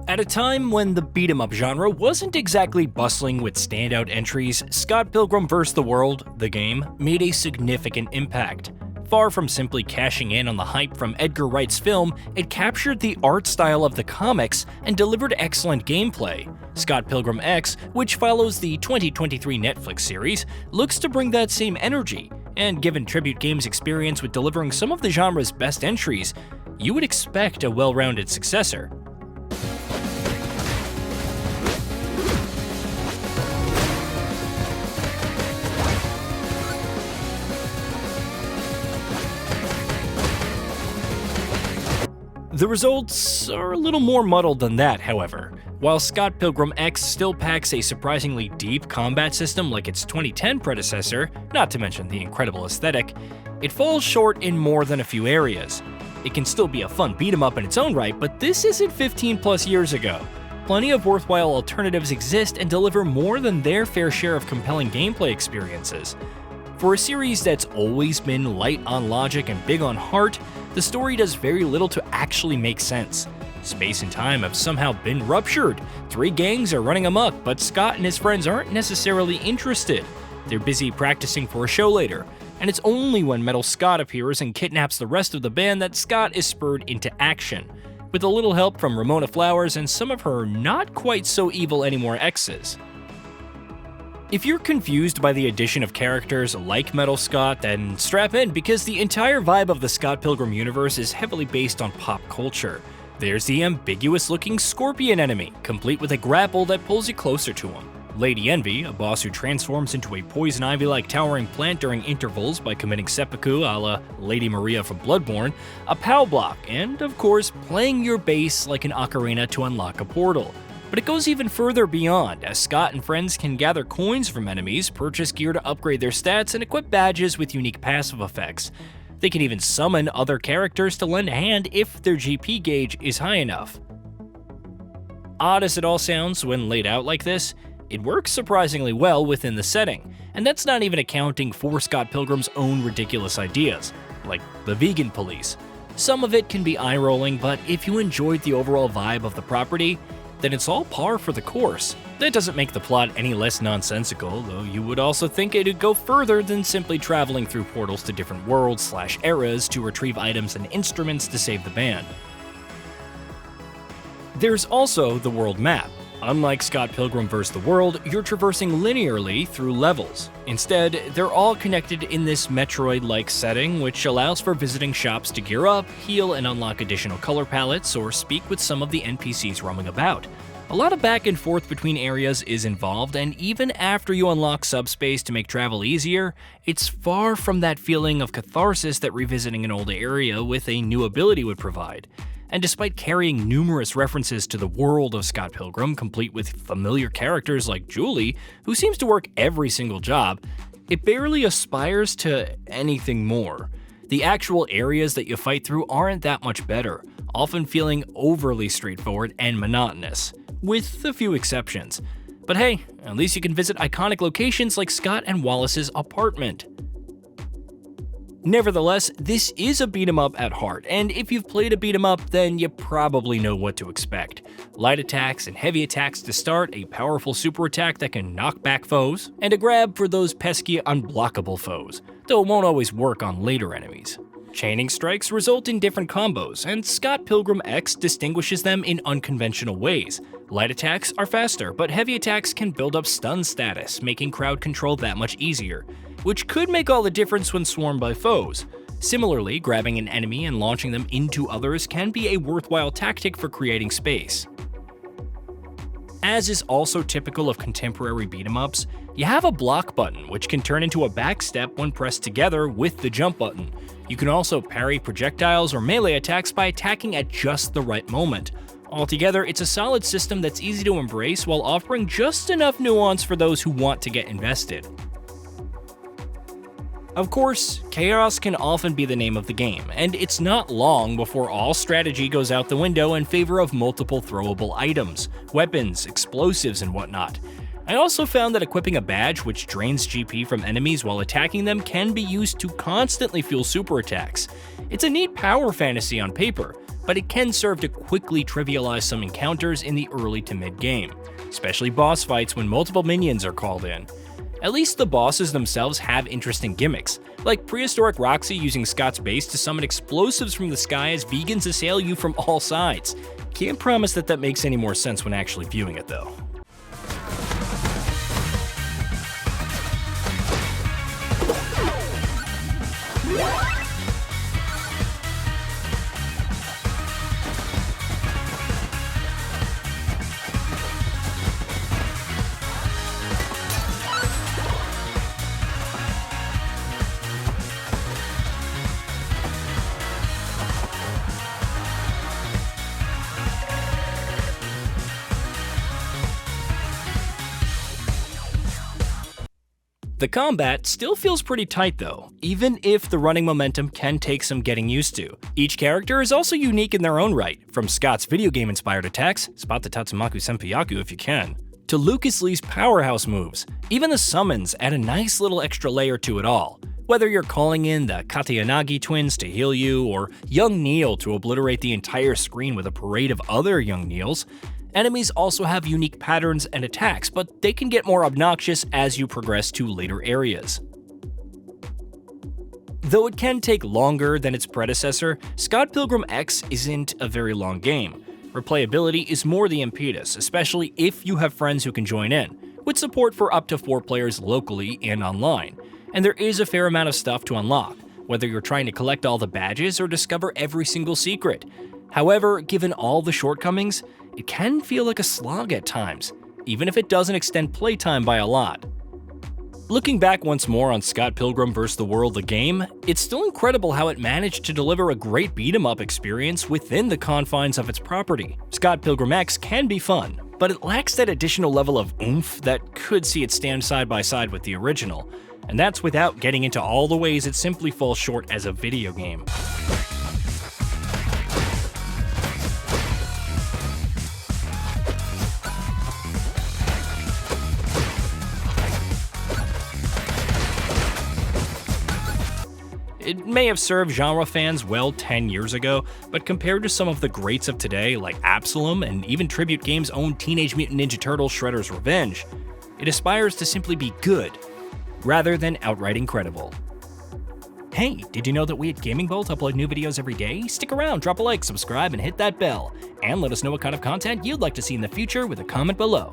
At a time when the beat-em-up genre wasn't exactly bustling with standout entries, Scott Pilgrim vs. the World, the game, made a significant impact. Far from simply cashing in on the hype from Edgar Wright's film, it captured the art style of the comics and delivered excellent gameplay. Scott Pilgrim EX, which follows the 2023 Netflix series, looks to bring that same energy, and given Tribute Games' experience with delivering some of the genre's best entries, you would expect a well-rounded successor. The results are a little more muddled than that, however. While Scott Pilgrim EX still packs a surprisingly deep combat system like its 2010 predecessor, not to mention the incredible aesthetic, it falls short in more than a few areas. It can still be a fun beat-em-up in its own right, but this isn't 15 plus years ago. Plenty of worthwhile alternatives exist and deliver more than their fair share of compelling gameplay experiences. For a series that's always been light on logic and big on heart, the story does very little to actually make sense. Space and time have somehow been ruptured. 3 gangs are running amok, but Scott and his friends aren't necessarily interested. They're busy practicing for a show later, and it's only when Metal Scott appears and kidnaps the rest of the band that Scott is spurred into action, with a little help from Ramona Flowers and some of her not quite so evil anymore exes. If you're confused by the addition of characters like Metal Scott, then strap in, because the entire vibe of the Scott Pilgrim universe is heavily based on pop culture. There's the ambiguous-looking scorpion enemy, complete with a grapple that pulls you closer to him. Lady Envy, a boss who transforms into a poison ivy-like towering plant during intervals by committing seppuku a la Lady Maria from Bloodborne, a POW block, and of course, playing your bass like an ocarina to unlock a portal. But it goes even further beyond, as Scott and friends can gather coins from enemies, purchase gear to upgrade their stats, and equip badges with unique passive effects. They can even summon other characters to lend a hand if their GP gauge is high enough. Odd as it all sounds when laid out like this, it works surprisingly well within the setting, and that's not even accounting for Scott Pilgrim's own ridiculous ideas, like the vegan police. Some of it can be eye-rolling, but if you enjoyed the overall vibe of the property, then it's all par for the course. That doesn't make the plot any less nonsensical, though you would also think it'd go further than simply traveling through portals to different worlds/eras to retrieve items and instruments to save the band. There's also the world map. Unlike Scott Pilgrim vs. the World, you're traversing linearly through levels. Instead, they're all connected in this Metroid-like setting, which allows for visiting shops to gear up, heal, and unlock additional color palettes, or speak with some of the NPCs roaming about. A lot of back and forth between areas is involved, and even after you unlock subspace to make travel easier, it's far from that feeling of catharsis that revisiting an old area with a new ability would provide. And despite carrying numerous references to the world of Scott Pilgrim, complete with familiar characters like Julie, who seems to work every single job, it barely aspires to anything more. The actual areas that you fight through aren't that much better, often feeling overly straightforward and monotonous, with a few exceptions. But hey, at least you can visit iconic locations like Scott and Wallace's apartment. Nevertheless, this is a beat-em-up at heart, and if you've played a beat-em-up, then you probably know what to expect. Light attacks and heavy attacks to start, a powerful super attack that can knock back foes, and a grab for those pesky unblockable foes, though it won't always work on later enemies. Chaining strikes result in different combos, and Scott Pilgrim EX distinguishes them in unconventional ways. Light attacks are faster, but heavy attacks can build up stun status, making crowd control that much easier, which could make all the difference when swarmed by foes. Similarly, grabbing an enemy and launching them into others can be a worthwhile tactic for creating space. As is also typical of contemporary beat-em-ups, you have a block button, which can turn into a backstep when pressed together with the jump button. You can also parry projectiles or melee attacks by attacking at just the right moment. Altogether, it's a solid system that's easy to embrace while offering just enough nuance for those who want to get invested. Of course, chaos can often be the name of the game, and it's not long before all strategy goes out the window in favor of multiple throwable items, weapons, explosives, and whatnot. I also found that equipping a badge which drains GP from enemies while attacking them can be used to constantly fuel super attacks. It's a neat power fantasy on paper, but it can serve to quickly trivialize some encounters in the early to mid-game, especially boss fights when multiple minions are called in. At least the bosses themselves have interesting gimmicks, like prehistoric Roxy using Scott's base to summon explosives from the sky as vegans assail you from all sides. Can't promise that makes any more sense when actually viewing it though. The combat still feels pretty tight though, even if the running momentum can take some getting used to. Each character is also unique in their own right, from Scott's video game inspired attacks, spot the Tatsumaku Senpyaku if you can, to Lucas Lee's powerhouse moves. Even the summons add a nice little extra layer to it all. Whether you're calling in the Katayanagi twins to heal you, or young Neil to obliterate the entire screen with a parade of other young Neils, enemies also have unique patterns and attacks, but they can get more obnoxious as you progress to later areas. Though it can take longer than its predecessor, Scott Pilgrim EX isn't a very long game. Replayability is more the impetus, especially if you have friends who can join in, with support for up to 4 players locally and online. And there is a fair amount of stuff to unlock, whether you're trying to collect all the badges or discover every single secret. However, given all the shortcomings, it can feel like a slog at times, even if it doesn't extend playtime by a lot. Looking back once more on Scott Pilgrim vs. the World the game, it's still incredible how it managed to deliver a great beat-em-up experience within the confines of its property. Scott Pilgrim EX can be fun, but it lacks that additional level of oomph that could see it stand side by side with the original, and that's without getting into all the ways it simply falls short as a video game. It may have served genre fans well 10 years ago, but compared to some of the greats of today like Absalom and even Tribute Games' own Teenage Mutant Ninja Turtles Shredder's Revenge, it aspires to simply be good, rather than outright incredible. Hey, did you know that we at GamingBolt upload new videos every day? Stick around, drop a like, subscribe, and hit that bell, and let us know what kind of content you'd like to see in the future with a comment below.